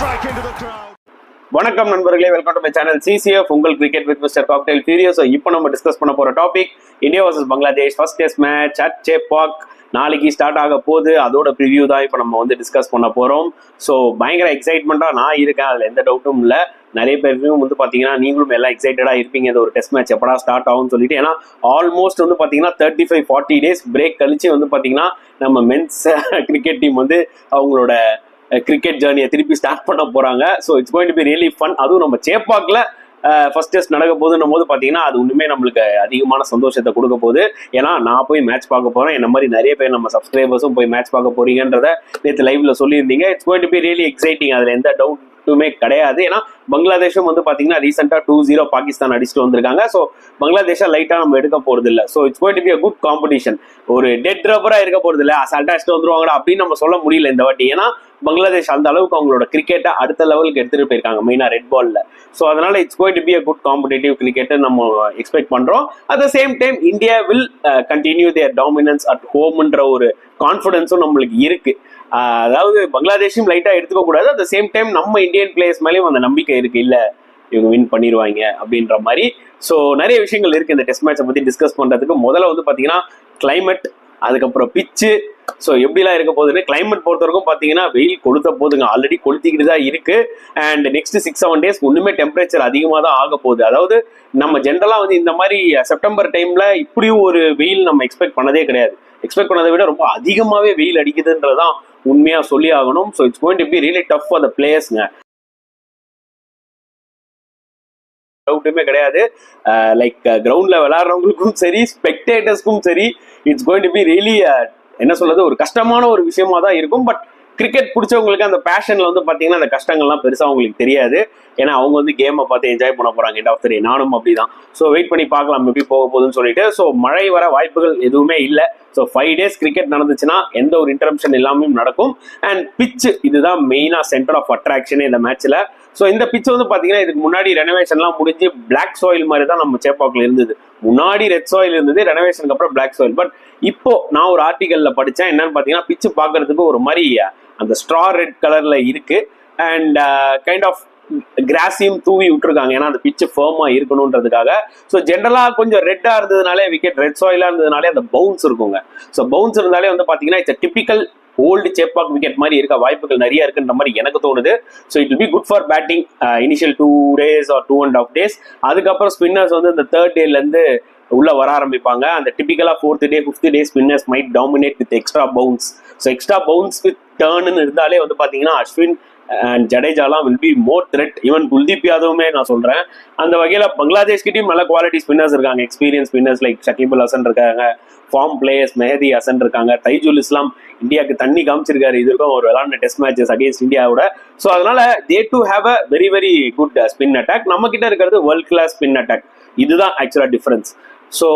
வணக்கம் நண்பர்களே, welcome to my channel CCF உங்கள் cricket with mister cocktail furious. இப்போ நம்ம டிஸ்கஸ் பண்ண போற topic India versus Bangladesh first test match at Chepauk. நாளைக்கு ஸ்டார்ட் ஆக போகுது. அதோட ப்ரிவியூ தான் இப்போ நம்ம வந்து டிஸ்கஸ் பண்ண போறோம். ஸோ பயங்கர எக்ஸைட்மெண்ட்டாக நான் இருக்கேன், அதில் எந்த டவுட்டும் இல்லை. நிறைய பேருக்கும் வந்து பார்த்தீங்கன்னா நீங்களும் எல்லாம் எக்ஸைட்டடாக இருப்பீங்க இந்த ஒரு டெஸ்ட் மேட்ச் எப்படா ஸ்டார்ட் ஆகும்னு சொல்லிட்டு. ஏன்னா ஆல்மோஸ்ட் வந்து பார்த்தீங்கன்னா 35-40 டேஸ் பிரேக் கழிச்சு வந்து பார்த்தீங்கன்னா நம்ம மென்ஸ் கிரிக்கெட் டீம் வந்து அவங்களோட கிரிக்கெட் ஜேர்னியை திருப்பி ஸ்டார்ட் பண்ண போறாங்க. So it's going to be really fun. அதுவும் நம்ம சேப்பாக்ல ஃபர்ஸ்ட் டெஸ்ட் நடக்க போதுன்னும் போது பார்த்தீங்கன்னா அது ஒன்றுமே நம்மளுக்கு அதிகமான சந்தோஷத்தை கொடுக்க போகுது. ஏன்னா நான் போய் மேட்ச் பார்க்க போறேன், என்ன மாதிரி நிறைய பேர் நம்ம சப்ஸ்கிரைபர்ஸும் போய் மேட்ச் பார்க்க போறீங்கன்றத நேற்று லைவ்ல சொல்லியிருந்தீங்க. It's going to be really exciting, அதில் எந்த டவுட்டுமே கிடையாது. ஏன்னா பங்களாதேஷும் வந்து பார்த்தீங்கன்னா ரீசெண்டாக 2-0 பாகிஸ்தான் அடிச்சுட்டு வந்திருக்காங்க. ஸோ பங்களாதேஷை லைட்டாக நம்ம எடுக்க போறது இல்லை. So it's going to be a good competition. ஒரு டெட் ரப்பராக இருக்க போறது இல்லை, அசால்ட்டா அடிச்சுட்டு வந்துருவாங்கடா அப்படின்னு நம்ம சொல்ல முடியல இந்த வாட்டி. ஏன்னா பங்களாதேஷ் அந்த அளவுக்கு அவங்களோட கிரிக்கெட்டை அடுத்த லெவலுக்கு எடுத்துட்டு போயிருக்காங்க, மெயினா ரெட் பால்ல. ஸோ அதனால it's going to be a good competitive cricket நம்ம எக்ஸ்பெக்ட் பண்றோம். At the same time India will continue their dominance at ஹோம்ன்ற ஒரு கான்ஃபிடன்ஸும் நம்மளுக்கு இருக்கு. அதாவது பங்களாதேஷும் லைட்டா எடுத்துக்க கூடாது, அட் த சேம் டைம் நம்ம இந்தியன் பிளேயர்ஸ் மேலேயும் அந்த நம்பிக்கை இருக்கு, இல்ல இவங்க வின் பண்ணிடுவாங்க அப்படின்ற மாதிரி. ஸோ நிறைய விஷயங்கள் இருக்கு இந்த டெஸ்ட் மேட்சை பத்தி டிஸ்கஸ் பண்றதுக்கு. முதல்ல வந்து பாத்தீங்கன்னா கிளைமேட், அதுக்கப்புறம் பிச்சு. ஸோ எப்படிலாம் இருக்க போகுதுன்னு கிளைமேட் பொறுத்த வரைக்கும் பார்த்தீங்கன்னா வெயில் கொளுத்த போதுங்க, ஆல்ரெடி கொளுத்திக்கிட்டு தான் இருக்கு. அண்ட் நெக்ஸ்ட் 6-7 டேஸ் ஒன்றுமே டெம்பரேச்சர் அதிகமாக தான் ஆக போகுது. அதாவது நம்ம ஜென்ரலாக வந்து இந்த மாதிரி செப்டம்பர் டைம்ல இப்படியும் ஒரு வெயில் நம்ம எக்ஸ்பெக்ட் பண்ணதே கிடையாது. எக்ஸ்பெக்ட் பண்ணதை விட ரொம்ப அதிகமாகவே வெயில் அடிக்குதுன்றதான் உண்மையாக சொல்லி ஆகணும். So it's going to be really tough for the பிளேயர்ஸ்ங்க, டவுட்டுமே கிடையாது. லைக் கிரவுண்ட்ல விளையாடுறவங்களுக்கும் சரி, ஸ்பெக்டேட்டர்ஸ்க்கும் சரி, it's going to be really என்ன சொல்றது, ஒரு கஷ்டமான ஒரு விஷயமா தான் இருக்கும். பட் கிரிக்கெட் பிடிச்சவங்களுக்கு அந்த பேஷன்ல வந்து பாத்தீங்கன்னா அந்த கஷ்டங்கள்லாம் பெருசா அவங்களுக்கு தெரியாது. ஏன்னா அவங்க வந்து கேமை பார்த்து என்ஜாய் பண்ண போறாங்க எண்ட் ஆஃப் த டே. நானும் அப்படிதான். ஸோ வெயிட் பண்ணி பார்க்கலாம் எப்படி போக போகுதுன்னு சொல்லிட்டு. ஸோ மழை வர வாய்ப்புகள் எதுவுமே இல்லை. ஸோ 5 டேஸ் கிரிக்கெட் நடந்துச்சுன்னா எந்த ஒரு இன்டரப்ஷன் இல்லாமல் நடக்கும். அண்ட் பிச்சு இதுதான் மெயினா சென்டர் ஆஃப் அட்ராக்ஷனே இந்த மேட்ச்ல. ஸோ இந்த பிச் வந்து பாத்தீங்கன்னா இதுக்கு முன்னாடி ரெனோவேஷன்லாம் முடிஞ்சு பிளாக் சாயில் மாதிரி தான் நம்ம சேப்பாக்ல இருந்தது. முன்னாடி ரெட் சாயில் இருந்தது, ரெனோவேஷனுக்கு அப்புறம் பிளாக் சாயில். பட் இப்போ நான் ஒரு ஆர்டிகல்ல படிச்சேன், என்னன்னு பாத்தீங்கன்னா பிச்சு பாக்குறதுக்கு ஒரு மாதிரி அந்த ஸ்ட்ரா ரெட் கலர்ல இருக்கு. அண்ட் கைண்ட் ஆஃப் கிராஸையும் தூவி விட்டுருக்காங்க, ஏன்னா அந்த பிச்சு ஃபர்மா இருக்கணும்ன்றதுக்காக. ஸோ ஜென்ரலா கொஞ்சம் ரெட்டா இருந்ததுனாலே, விக்கெட் ரெட் சாயிலா இருந்ததுனாலே அந்த பவுன்ஸ் இருக்குங்க. ஸோ பவுன்ஸ் இருந்தாலே வந்து பாத்தீங்கன்னா it's typical old Chepauk wicket மாதிரி இருக்க வாய்ப்புகள் நிறைய இருக்குன்ற மாதிரி எனக்கு தோணுது. So it will be good for batting initial 2 days or 2.5 days. அதுக்கப்புறம் ஸ்பின்னர்ஸ் வந்து இந்த 3rd day இருந்து உள்ள வர ஆரம்பிப்பாங்க. அந்த டிபிக்கலா 4th day 5th day spinners might dominate with extra bounce. So extra bounce with டர்ன்னு இருந்தாலே வந்து பாத்தீங்கன்னா அஸ்வின் அண்ட் ஜடேஜாலாம் will be more threat. Even Kuldeep யாதவுமே நான் சொல்றேன். அந்த வகையில பங்களாதேஷ் கிட்டயும் நல்ல குவாலிட்டி ஸ்பின்னர்ஸ் இருக்காங்க, experience spinners like Shakibul Hasan இருக்காங்க, ஃபார்ம் பிளேயர்ஸ் மெஹதி ஹசன் இருக்காங்க, தைஜுல் இஸ்லாம் இந்தியாவுக்கு தண்ணி காமிச்சிருக்காரு இது இருக்கும் ஒரு விளாண்ட டெஸ்ட் மேட்சஸ் அகேன்ஸ்ட் இந்தியாவோட. ஸோ அதனால they to have a very very good spin attack. நம்ம கிட்ட இருக்கிறது வேர்ல்ட் கிளாஸ் ஸ்பின் அட்டாக். இதுதான் ஆக்சுவலா difference. So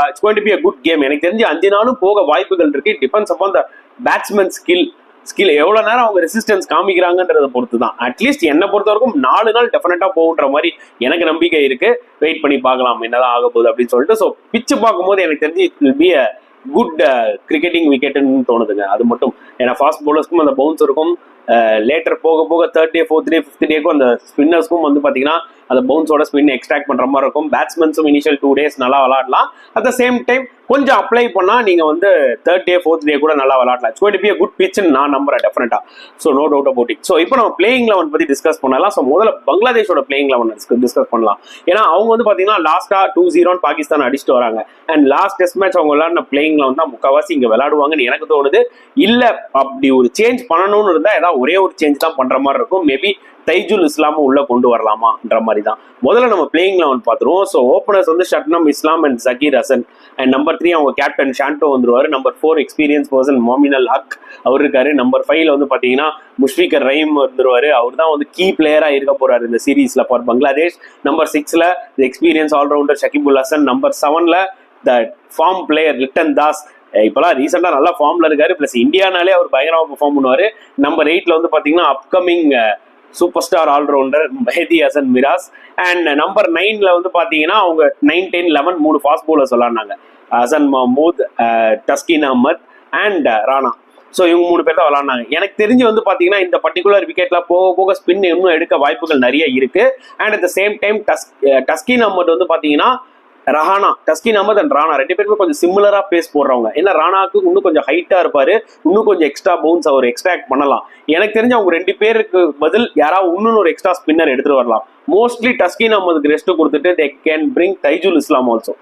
it's going to be a good game. எனக்கு தெரிஞ்சு 5 நாளும் போக வாய்ப்புகள் இருக்கு. Depends upon the batsman skill எவ்வளவு நேரம் அவங்க ரெசிஸ்டன்ஸ் காமிக்கிறாங்கன்றதை பொறுத்து தான். அட்லீஸ்ட் என்னை பொறுத்த வரைக்கும் 4 நாள் டெஃபினட்டா போகுன்ற மாதிரி எனக்கு நம்பிக்கை இருக்கு. வெயிட் பண்ணி பார்க்கலாம் என்னதான் ஆக போகுது அப்படின்னு சொல்லிட்டு. ஸோ பிச்சு பார்க்கும்போது எனக்கு தெரிஞ்சு it will be a good cricketing விக்கெட்னு தோணுதுங்க. அது மட்டும் ஏன்னா ஃபாஸ்ட் பவுலர்ஸ்க்கும் அந்த பவுன்ஸ் இருக்கும். லேட்டர் போக போக 3rd day 4th day 5th டேக்கும் அந்த ஸ்பின்னர்ஸ்க்கும் வந்து பாத்தீங்கன்னா அந்த பவுன்ஸோட ஸ்பின் எக்ஸ்ட்ராக்ட் பண்ற மாதிரி இருக்கும். பேட்ஸ்மேன்ஸும் இனிஷியல் 2 days நல்லா விளாடலாம். அட் த சேம் டைம் கொஞ்சம் அப்ளை பண்ணா நீங்க வந்து 3rd day 4th day கூட நல்லா விளாடலாம். It's going to be a good pitch நான் நம்புறேன் டெஃபினட்டா. So no doubt about it. So இப்போ நம்ம பிளேயிங் 11 பத்தி டிஸ்கஸ் பண்ணலாம். ஸோ முதல்ல பங்களாதேஷோட பிளேயிங் 11 டிஸ்கஸ் பண்ணலாம். ஏன்னா அவங்க வந்து பாத்தீங்கன்னா லாஸ்டா 2-0 பாகிஸ்தான் அடிச்சுட்டு வராங்க. அண்ட் லாஸ்ட் டெஸ்ட் மேட்ச் அவங்க விளையாடின பிளேயிங் 11 தான் முக்கால்வாசி இங்க விளையாடுவாங்கன்னு எனக்கு தோணுது. இல்ல அப்படி ஒரு சேஞ்ச் பண்ணணும்னு இருந்தா ஏதாவது ஒரே ஒரு சேஞ்ச் தான் பண்ற மாதிரி இருக்கும். மேபி தைஜுல் இஸ்லாமும் உள்ள கொண்டு வரலாமான்ற மாதிரி தான். முதல்ல நம்ம பிளேயிங் 11 பார்த்துருவோம். ஸோ ஓப்பனர்ஸ் வந்து Shadman Islam and Zakir Hasan. And number 3 அவங்க கேப்டன் ஷாண்டோ வந்துருவாரு. Number 4 experience person Mominul Haque அவர் இருக்காரு. நம்பர் 5 வந்து பாத்தீங்கன்னா முஷ்ஃபிகர் ரஹீம் வந்துருவாரு. அவர் தான் வந்து கீ பிளேயரா இருக்க போறாரு இந்த சீரீஸ்ல for Bangladesh. Number 6 experience allrounder Shakibul Hasan. Number 7 the form player Litton Das. இப்பெல்லாம் ரீசெண்டா நல்லா ஃபார்ம்ல இருக்காரு. பிளஸ் இந்தியானாலே அவர் பயங்கரமா பெர்ஃபார்ம் பண்ணுவாரு. நம்பர் 8 வந்து பாத்தீங்கன்னா upcoming super star allrounder Mehidy Hasan Miraz. And number 9 வந்து பாத்தீங்கன்னா அவங்க 9, 10, 11 3 ஃபாஸ்ட் பவுலர்ஸ் விளாடினாங்க. ஹசன் மஹமூத், தஸ்கின் அஹமத் அண்ட் ராணா. ஸோ இவங்க 3 பேர் தான் விளாட்னாங்க. எனக்கு தெரிஞ்சு வந்து பார்த்தீங்கன்னா இந்த பர்டிகுலர் விக்கெட்ல போக போக ஸ்பின் இன்னும் எடுக்க வாய்ப்புகள் நிறைய இருக்கு. And at the same time Taskin Ahmed வந்து பார்த்தீங்கன்னா டஸ்கின் அஹ்மத் அண்ட் ராணா 2 பேருமே கொஞ்சம் சிமிலரா பேஸ் போடுறவங்க. ஏன்னா ராணாக்கு இன்னும் கொஞ்சம் ஹைட்டா இருப்பாரு, இன்னும் கொஞ்சம் எக்ஸ்ட்ரா பவுன்ஸ் அவர் எக்ஸ்ட்ராக்ட் பண்ணலாம். எனக்கு தெரிஞ்சு அவங்க 2 பேருக்கு பதில் யாராவது இன்னொரு ஒரு எக்ஸ்ட்ரா ஸ்பின்னர் எடுத்துட்டு வரலாம். மோஸ்ட்லி டஸ்கின் அஹ்மதுக்கு ரெஸ்ட் கொடுத்துட்டு they can bring Taijul Islam also.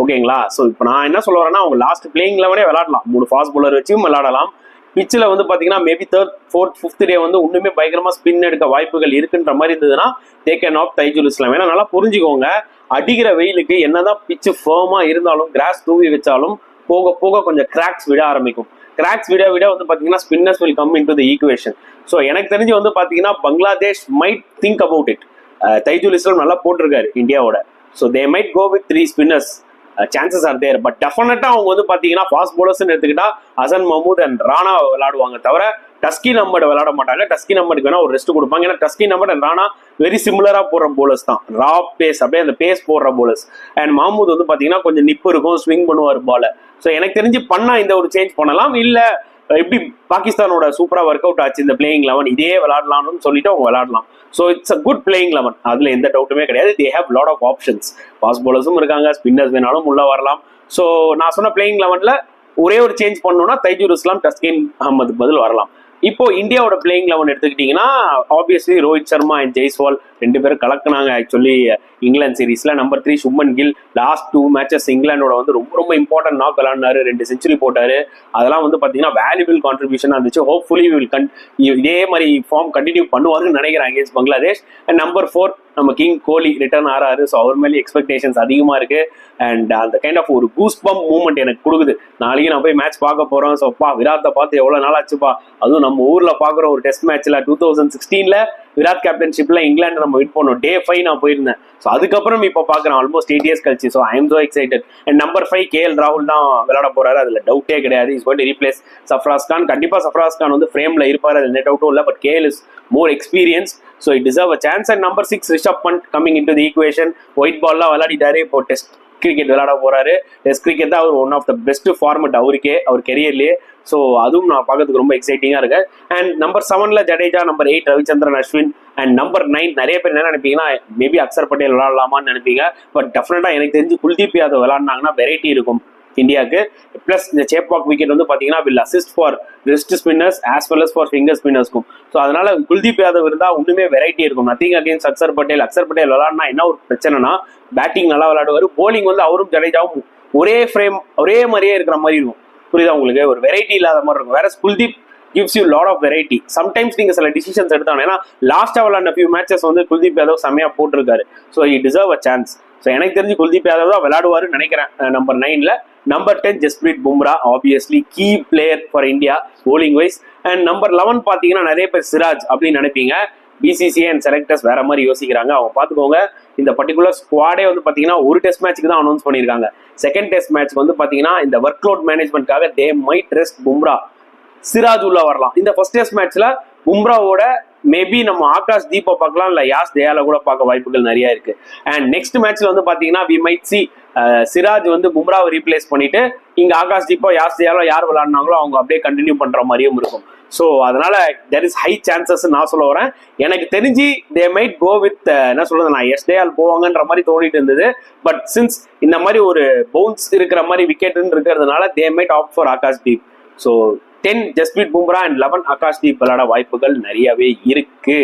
ஓகேங்களா? ஸோ இப்போ நான் என்ன சொல்ல வரேன்னா அவங்க லாஸ்ட் பிளேயிங் லெவனே விளாடலாம், 3 ஃபாஸ்ட் பவுலர் வச்சும் விளாடலாம். பிச்சில் வந்து பார்த்தீங்கன்னா மேபி 3rd, 4th, 5th டே வந்து இன்னுமே பயங்கரமா ஸ்பின் எடுக்க வாய்ப்புகள் இருக்குன்ற மாதிரி இருந்ததுன்னா தே கேன் ஆஃப் தைஜுல் இஸ்லாம். ஏன்னா நல்லா புரிஞ்சுக்கோங்க, அடிக்கிற வெயிலுக்கு என்னதான் பிச்சு ஃபர்மா இருந்தாலும் கிராஸ் தூவி வச்சாலும் போக போக கொஞ்சம் கிராக்ஸ் விட ஆரம்பிக்கும். கிராக்ஸ் விட விட வந்து பார்த்தீங்கன்னா spinners will come into the equation. So எனக்கு தெரிஞ்சு வந்து பார்த்தீங்கன்னா Bangladesh might think about it. Taijul Islam நல்லா போட்டிருக்காரு இந்தியாவோட. So they might go with 3 spinners. Chances are there. But டெஃபினட்டா அவங்க வந்து பாத்தீங்கன்னா ஃபாஸ்ட் பவுலர்ஸ் எடுத்துக்கிட்டா ஹசன் மஹமூத் அண்ட் ராணா விளையாடுவாங்க தவிர டஸ்கின் அஹ்மத் விளையாட மாட்டாங்க. டஸ்கின் அஹ்மதுக்கு வேணா ஒரு ரெஸ்ட் கொடுப்பாங்க. ஏன்னா டஸ்கின் அஹ்மத் அண்ட் ராணா வெரி சிமிலரா போடுற போலர்ஸ் தான், ரா பேஸ் அப்படியே அந்த பேஸ் போடுற போலர்ஸ். அண்ட் மஹமூத் வந்து பாத்தீங்கன்னா கொஞ்சம் நிப்பு இருக்கும், ஸ்விங் பண்ணுவார் பால. ஸோ எனக்கு தெரிஞ்சு பண்ணா இந்த ஒரு சேஞ்ச் பண்ணலாம். இல்ல எப்படி பாகிஸ்தானோட சூப்பரா ஒர்க் அவுட் ஆச்சு இந்த பிளேயிங் 11, இதே விளையாடலாம்னு சொல்லிட்டு அவங்க விளையாடலாம். So it's a good playing 11, அதுல எந்த டவுட்டுமே கிடையாது. They have lot of options. Fast பவுலர்ஸும் இருக்காங்க, ஸ்பின்னர்ஸ் வேணாலும் உள்ள வரலாம். ஸோ நான் சொன்ன பிளேயிங் 11ல ஒரே ஒரு சேஞ்ச் பண்ணணும்னா தைஜுல் இஸ்லாம் டஸ்கின் அஹ்மதுக்கு பதில் வரலாம். இப்போ இந்தியாவோட பிளேயிங் 11 எடுத்துக்கிட்டீங்கன்னா ஆப்வியஸ்லி ரோஹித் சர்மா அண்ட் ஜெய்ஸ்வால் 2 பேரும் கலக்குனாங்க ஆக்சுவலி இங்கிலாந்து சீரீஸ்ல. Number 3 Shubman Gill last 2 matches இங்கிலாண்டோட வந்து ரொம்ப ரொம்ப இம்பார்ட்டன்ட் நாக் விளையாடினாரு, 2 செஞ்சுரி போட்டாரு. அதெல்லாம் வந்து பாத்தீங்கன்னா வேல்யூபிள் கான்ட்ரிபியூஷனா இருந்துச்சு. ஹோப்ஃபுல்லி இதே மாதிரி ஃபார்ம் கண்டினியூ பண்ணுவாருன்னு நினைக்கிறேன் அகேன்ஸ்ட் பங்களாதேஷ். அண்ட் நம்பர் 4 நம்ம கிங் கோலி ரிட்டர்ன் ஆறாரு. ஸோ அவர் மேலே எக்ஸ்பெக்டேஷன்ஸ் அதிகமா இருக்கு. அண்ட் அந்த கைண்ட் ஆஃப் ஒரு கூஸ் பம்ப் மூவ்மெண்ட் எனக்கு கொடுக்குது. நாளைக்கு நான் போய் மேட்ச் பார்க்க போறோம். ஸோ விராட்டை பார்த்து எவ்வளவு நாள் ஆச்சுப்பா, அதுவும் நம்ம ஊர்ல பாக்குற ஒரு டெஸ்ட் மேட்ச்ல 2016ல விராட் கேப்டன்ஷிப்ல இங்கிலாந்து நம்ம வின் பண்ணோம். Day 5 நான் போயிருந்தேன். ஸோ அதுக்கப்புறம் இப்போ பாக்குறேன் ஆல்மோஸ்ட் 8 years கழிச்சு. So I am so excited. And number 5 KL ராகுல் தான் விளையாட போறாரு, அதுல டவுட்டே கிடையாது. Is going to replace Sarfaraz Khan. கண்டிப்பா சஃப்ராஸ் கான் வந்து ஃப்ரேம்ல இருப்பாரு, அது எந்த டவுட்டும் இல்லை. But KL is more experienced, so he deserve a chance. And number 6 Rishabh Pant coming into the equation. White பால்லாம் விளையாடிட்டாரு, இப்போ டெஸ்ட் கிரிக்கெட் விளையாட போறாரு. டெஸ்ட் கிரிக்கெட் தான் அவர் one of the best format அவருக்கே, அவர் கெரியர்லயே. ஸோ அதுவும் நான் பார்க்கறதுக்கு ரொம்ப எக்ஸைட்டிங்கா இருக்கு. அண்ட் நம்பர் 7ல Jadeja, number 8 Ravichandran Ashwin, and number 9 நிறைய பேர் என்ன நினைப்பீங்கன்னா மேபி அக்சர் பட்டேல் விளையாடலாமான்னு நினைப்பீங்க. பட் டெஃபினட்டா எனக்கு தெரிஞ்சு குல்தீப் யாதவ் விளையாடினாங்கன்னா வெரைட்டி இருக்கும் இந்தியாவுக்கு. பிளஸ் இந்த சேப்பாக் விக்கெட் வந்து பாத்தீங்கன்னா will assist for wrist spinners as well as for finger ஸ்பின்னர்ஸ்க்கும். ஸோ அதனால குல்தீப் யாதவ் இருந்தா ஒண்ணுமே வெரைட்டி இருக்கும். நத்திங் அகேன்ஸ்ட் அக்சர் பட்டேல் விளையாடினா என்ன ஒரு பிரச்சனைனா பேட்டிங் நல்லா விளையாடுவாரு, போலிங் வந்து அவரும் ஜடேஜாவும் ஒரே மாதிரியே இருக்கிற மாதிரி இருக்கும். புரியுதா உங்களுக்கு? ஒரு வெரைட்டி இல்லாத மாதிரி இருக்கும். வேற Kuldeep gives you lot of variety. Sometimes நீங்க சில டிசிஷன்ஸ் எடுத்தாங்க. ஏன்னா லாஸ்டா விளையாடின few மேட்சஸ் வந்து குல்தீப் யாதவ் செம்மையா போட்டிருக்காரு. So he deserve a chance. So எனக்கு தெரிஞ்சு குல்தீப் யாதவ் தான் விளையாடுவாருன்னு நினைக்கிறேன் நம்பர் 9ல. Number 10 Jasprit Bumrah, obviously key player for India bowling wise. And number 11 பாத்தீங்கன்னா நிறைய பேர் சிராஜ் அப்படின்னு நினைப்பீங்க. BCCI அண்ட் செலக்டர்ஸ் வேற மாதிரி யோசிக்கிறாங்க. அவங்க பாத்துக்கோங்க, இந்த பர்டிகுலர் ஸ்குவாடே வந்து பாத்தீங்கன்னா ஒரு டெஸ்ட் மேட்ச்க்கு தான் அனௌன்ஸ் பண்ணிருக்காங்க. செகண்ட் டெஸ்ட் மேட்ச் வந்து பாத்தீங்கன்னா இந்த ஒர்க் லோட் மேனேஜ்மெண்ட்காக they might rest Bumrah, Siraj உள்ள வரலாம். இந்த ஃபர்ஸ்ட் டெஸ்ட் மேட்ச்ல பும்ராவோட மேபி நம்ம ஆகாஷ் தீப்பை பார்க்கலாம், இல்ல யாஸ் தயால கூட பார்க்க வாய்ப்புகள் நிறைய இருக்கு. அண்ட் நெக்ஸ்ட் மேட்ச்ல வந்து பாத்தீங்கன்னா வி மைட் சி சிராஜ் வந்து பும்ராவை ரீப்ளேஸ் பண்ணிட்டு இங்க ஆகாஷ் தீப்போ யாஸ் தயாலோ யார் விளையாடினாங்களோ அவங்க அப்படியே கண்டினியூ பண்ற மாதிரியும் இருக்கும். ஸோ அதனால தெர் இஸ் ஹை சான்சஸ் நான் சொல்ல வரேன். எனக்கு தெரிஞ்சு தே மைட் கோ வித் என்ன சொல்றது, நான் எஸ் தயால் போவாங்கன்ற மாதிரி தோணிட்டு இருந்தது. பட் சின்ஸ் இந்த மாதிரி ஒரு பவுன்ஸ் இருக்கிற மாதிரி விக்கெட்னு இருக்கிறதுனால they might opt for Akash Deep. So 10 Jasprit Bumrah and 11 Akash Deep விளையாட வாய்ப்புகள் நிறையவே இருக்கு.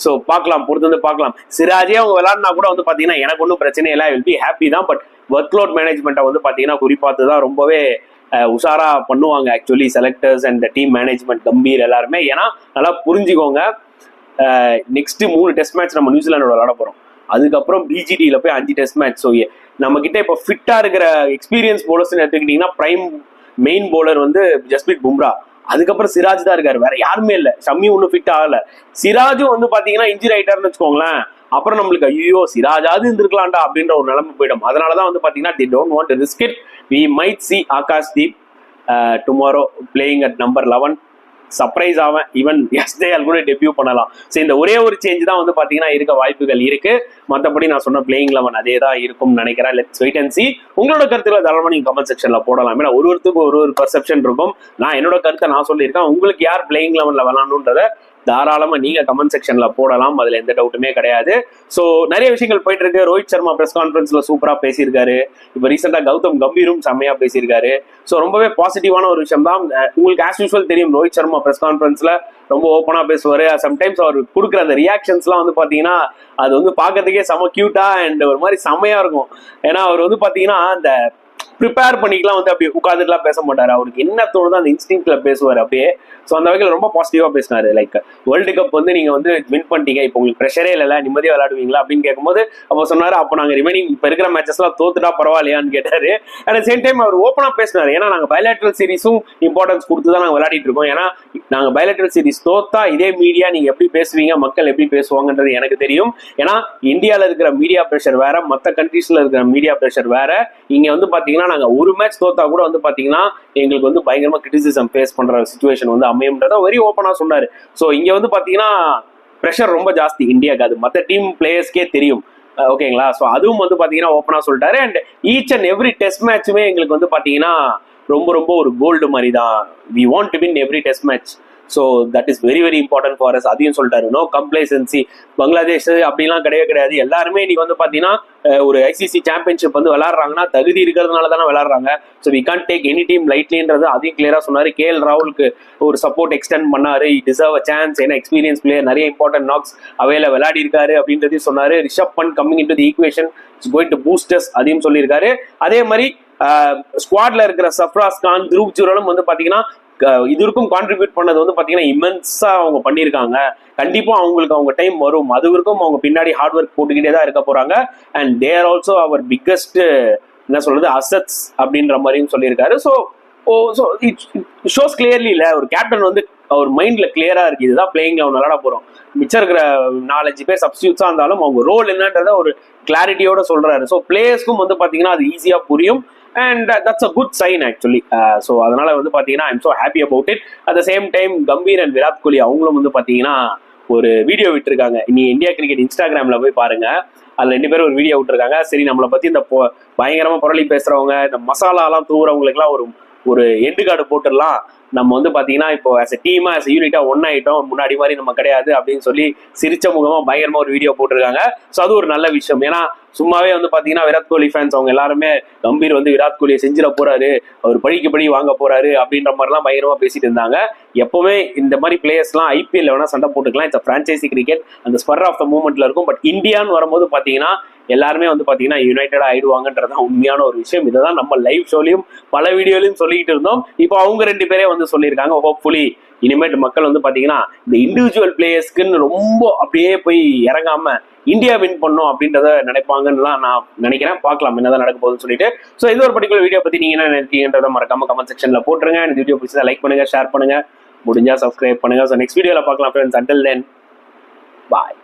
ஸோ பார்க்கலாம், பொறுத்து வந்து பார்க்கலாம். சிராஜே அவங்க விளையாடினா கூட வந்து பாத்தீங்கன்னா எனக்கு ஒன்றும் பிரச்சனை இல்லை, வில் பி ஹாப்பி தான். பட் ஒர்க் லோட் மேனேஜ்மெண்ட்டை வந்து பாத்தீங்கன்னா குறிப்பாத்து தான் ரொம்பவே உஷாரா பண்ணுவாங்க actually selectors and team management Gambhir எல்லாருமே. ஏன்னா நல்லா புரிஞ்சுக்கோங்க, நெக்ஸ்ட் 3 டெஸ்ட் மேட்ச் நம்ம நியூசிலாண்டோட விளையாட போறோம். அதுக்கப்புறம் BGTல போய் 5 டெஸ்ட் மேட்ச். ஸோ நம்ம கிட்ட இப்போ ஃபிட்டா இருக்கிற எக்ஸ்பீரியன்ஸ் போலர்ஸ் எடுத்துக்கிட்டீங்கன்னா பிரைம் மெயின் போலர் வந்து ஜஸ்பிரீத் பும்ரா, அதுக்கப்புறம் சிராஜ் தான் இருக்காரு, வேற யாருமே இல்லை. ஷம்மி ஒன்றும் ஃபிட் ஆகல. சிராஜும் வந்து பாத்தீங்கன்னா இன்ஜுரி ஆயிட்டாருன்னு வச்சுக்கோங்களேன், அப்புறம் நம்மளுக்கு ஐயோ சிராஜாவது இருந்திருக்கலாம்டா அப்படின்ற ஒரு நிலைமை போயிடும். அதனாலதான் வந்து பாத்தீங்கன்னா they don't want to risk it. We might see Akash Deep tomorrow playing at number 11. Surprise ஆவேன். ஈவன் எஸ்தேயால் கூட டெபியூ பண்ணலாம். ஸோ இந்த ஒரே ஒரு சேஞ்ச் தான் வந்து பாத்தீங்கன்னா இருக்க வாய்ப்புகள் இருக்கு. மற்றபடி நான் சொன்ன பிளேயிங் 11 அதே தான் இருக்கும்னு நினைக்கிறேன். Let's wait and see. உங்களோட கருத்துல தாராளமா நீங்க கமெண்ட் செக்ஷன்ல போடலாம். ஏன்னா ஒருத்தருக்கும் ஒரு பர்செப்ஷன் இருக்கும். நான் என்னோட கருத்தை நான் சொல்லியிருக்கேன். உங்களுக்கு யார் பிளேயிங் 11 விளாடணுன்றத தாராளமா நீங்க கமெண்ட் செக்ஷன்ல போடலாம். அதுல எந்த டவுட்டுமே கிடையாது. ஸோ நிறைய விஷயங்கள் போயிட்டு இருக்கு. ரோஹித் சர்மா பிரஸ் கான்ஃபரன்ஸ்ல சூப்பரா பேசியிருக்காரு. இப்போ ரீசெண்டா கௌதம் கம்பீரும் செம்மையா பேசியிருக்காரு. ஸோ ரொம்பவே பாசிட்டிவான ஒரு விஷயம் தான். உங்களுக்கு ஆஸ் யூஸ்வல் தெரியும், ரோஹித் சர்மா பிரஸ் கான்ஃபரன்ஸ்ல ரொம்ப ஓப்பனா பேசுவாரு. சம்டைம்ஸ் அவர் கொடுக்குற அந்த ரியாக்ஷன்ஸ்லாம் வந்து பாத்தீங்கன்னா அது வந்து பாக்கிறதுக்கே செம கியூட்டா அண்ட் ஒரு மாதிரி செம்மையா இருக்கும். ஏன்னா அவர் வந்து பாத்தீங்கன்னா அந்த ப்ரிப்பேர் பண்ணிக்கலாம் வந்து அப்படி உட்காந்துட்டுலாம் பேச மாட்டாரு. அவருக்கு என்ன தோணுதோ அந்த இன்ஸ்டிங்க்ட்ல பேசுவார் அப்படியே. ஸோ அந்த வகையில் ரொம்ப பாசிட்டிவா பேசினாரு. லைக் வேர்ல்டு கப் வந்து நீங்க வந்து வின் பண்ணிட்டீங்க, இப்போ உங்களுக்கு ப்ரெஷரே இல்லை, நிம்மதியா விளையாடுவீங்களா அப்படின்னு கேட்கும்போது அப்போ சொன்னாரு, அப்போ நாங்க ரிமைனிங் இப்போ இருக்கிற மேட்சஸ்லாம் தோத்துட்டா பரவாயில்லையான்னு கேட்டாரு. அட் சேம் டைம் அவர் ஓப்பனா பேசினாரு. ஏன்னா நாங்க பைலேட்ரல் சீரிஸும் இம்பார்ட்டன்ஸ் கொடுத்து தான் நாங்கள் விளையாடிட்டு இருக்கோம். ஏன்னா நாங்க பைலேட்ரல் சீரிஸ் தோத்தா இதே மீடியா நீங்க எப்படி பேசுவீங்க, மக்கள் எப்படி பேசுவாங்கன்றது எனக்கு தெரியும். ஏன்னா இந்தியாவில் இருக்கிற மீடியா ப்ரெஷர் வேற, மற்ற கண்ட்ரீஸ்ல இருக்கிற மீடியா ப்ரெஷர் வேற. இங்க வந்து பாத்தீங்கன்னா நாங்க ஒரு மேட்ச் தோத்தா கூட வந்து பாத்தீங்கன்னா எங்களுக்கு வந்து பயங்கரமா கிரிட்டிசிசம் ஃபேஸ் பண்ற சிச்சுவேஷன் வந்து அமையும்ன்றத வெரி ஓப்பனா சொன்னாரு. ஸோ இங்க வந்து பாத்தீங்கன்னா ப்ரெஷர் ரொம்ப ஜாஸ்தி இந்தியாவுக்கு, அது மற்ற டீம் பிளேயர்ஸ்க்கே தெரியும். ஓகேங்களா? ஸோ அதுவும் வந்து பாத்தீங்கன்னா ஓப்பனா சொல்லிட்டாரு. And each and every test மேட்சுமே எங்களுக்கு வந்து பாத்தீங்கன்னா ரொம்ப ரொம்ப ஒரு கோல்டு மாதிரி தான். We want to win every test match. So that is very very important for us. அதையும் சொல்லிட்டாரு. நோ கம்ப்ளைசன்சி. பங்களாதேஷ் அப்படிலாம் கிடையவே கிடையாது. எல்லாருமே இன்னைக்கு வந்து பாத்தீங்கன்னா ஒரு ஐசிசி சாம்பியன்ஷிப் வந்து விளையாடுறாங்கன்னா தகுதி இருக்கிறதுனால தானே விளையாடுறாங்க. So we can't take any team லைட்லின்றது அதையும் கிளியரா சொன்னாரு. KL ராகுலுக்கு ஒரு சப்போர்ட் எக்ஸ்டெண்ட் பண்ணாரு. He deserve a chance. ஏன்னா எக்ஸ்பீரியன்ஸ் பிளேயர், நிறைய இம்பார்ட்டன்ட் நாக்ஸ் அவையில விளையாடி இருக்காரு அப்படின்றதையும் சொன்னாரு. Rishabh Pant coming into the equation is going to boost us, அதையும் சொல்லியிருக்காரு. அதே மாதிரி ஸ்குவாட்ல இருக்கிற சஃப்ராஸ் கான், துருவ் ஜுரலும் வந்து பாத்தீங்கன்னா இதுவரைக்கும் கான்ட்ரிபியூட் பண்ணது வந்து பாத்தீங்கன்னா இமென்ஸா அவங்க பண்ணியிருக்காங்க. கண்டிப்பா அவங்களுக்கு அவங்க டைம் வரும். அது வரைக்கும் அவங்க பின்னாடி ஹார்ட் ஒர்க் போட்டுக்கிட்டே தான் இருக்க போறாங்க. And they are also our biggest என்ன சொல்றது அசட்ஸ் அப்படின்ற மாதிரியும் சொல்லியிருக்காரு. ஸோ இட் ஷோஸ் கிளியர்லி இல்ல ஒரு கேப்டன் வந்து அவர் மைண்ட்ல கிளியரா இருக்கு, இதுதான் பிளேயிங் அவன் விளையாட போறோம். மிச்சம் இருக்கிற 4-5 பேர் சப்ஸ்டியூட்ஸா இருந்தாலும் அவங்க ரோல் என்னன்றத ஒரு கிளாரிட்டியோட சொல்றாரு. ஸோ பிளேயர்ஸ்க்கும் வந்து பாத்தீங்கன்னா அது ஈஸியா புரியும். And that's a good sign actually. So அதனால வந்து பாத்தீங்கன்னா I'm so happy about it. At the same time Gambhir and Virat Kohli அவங்களும் வந்து பாத்தீங்கன்னா ஒரு வீடியோ விட்டுருக்காங்க. இனி இந்தியா கிரிக்கெட் இன்ஸ்டாகிராம்ல போய் பாருங்க. அதுல 2 பேரும் ஒரு வீடியோ விட்டுருக்காங்க. சரி, நம்மளை பத்தி இந்த பயங்கரமா புரளி பேசுறவங்க, இந்த மசாலாலாம் தூவுறவங்களுக்கு எல்லாம் ஒரு எண்டு கார்டு போட்டுடலாம். நம்ம வந்து பாத்தீங்கன்னா இப்போ ஆஸ் எ டீமா ஆஸ் யூனிட்டா ஒன்னாயிட்டோம், முன்னாடி மாதிரி நம்ம கிடையாது அப்படின்னு சொல்லி சிரிச்ச முகமா பயங்கரமா ஒரு வீடியோ போட்டிருக்காங்க. ஸோ அது ஒரு நல்ல விஷயம். ஏன்னா சும்மாவே வந்து பாத்தீங்கன்னா விராட் கோலி ஃபேன்ஸ் அவங்க எல்லாருமே கம்பீர் வந்து விராட் கோலியை செஞ்சிட போறாரு, அவர் படி வாங்க போறாரு அப்படின்ற மாதிரிலாம் பயங்கரமா பேசிட்டு இருந்தாங்க. எப்பவுமே இந்த மாதிரி பிளேயர்ஸ்லாம் IPL வேணா சண்டை போட்டுக்கலாம். இட்ஸ் பிரான்ச்சைசி கிரிக்கெட், அந்த ஸ்பர் ஆஃப் த மூமெண்ட்ல இருக்கும். பட் இந்தியான்னு வரும்போது பாத்தீங்கன்னா எல்லாருமே வந்து பாத்தீங்கன்னா யுனைடெடா ஆயிடுவாங்கன்றதான் உண்மையான ஒரு விஷயம். இதைதான் நம்ம லைவ் ஷோலையும் பல வீடியோலையும் சொல்லிட்டு இருந்தோம். இப்போ அவங்க 2 பேரே வந்து சொல்லியிருக்காங்க. ஹோப்ஃபுல்லி இனிமேட்டு மக்கள் வந்து பாத்தீங்கன்னா இந்த இண்டிவிஜுவல் பிளேயர்ஸ்க்குன்னு ரொம்ப அப்படியே போய் இறங்காம இந்தியா வின் பண்ணும் அப்படின்றத நினைப்பாங்கன்னு தான் நான் நினைக்கிறேன். பார்க்கலாம் என்னதான் நடக்க போகுதுன்னு சொல்லிட்டு. ஸோ இந்த ஒரு பர்டிகுலர் வீடியோ பத்தி நீங்க என்ன நினைக்கிறீங்கன்றத மறக்காம கமெண்ட் செக்ஷன்ல போட்டுருங்க. இந்த வீடியோ பிடிச்சா லைக் பண்ணுங்க, ஷேர் பண்ணுங்க, முடிஞ்சா சப்ஸ்கிரைப் பண்ணுங்க. ஸோ நெக்ஸ்ட் வீடியோல பார்க்கலாம் ஃப்ரெண்ட்ஸ். அன்டில் தென் பாய்.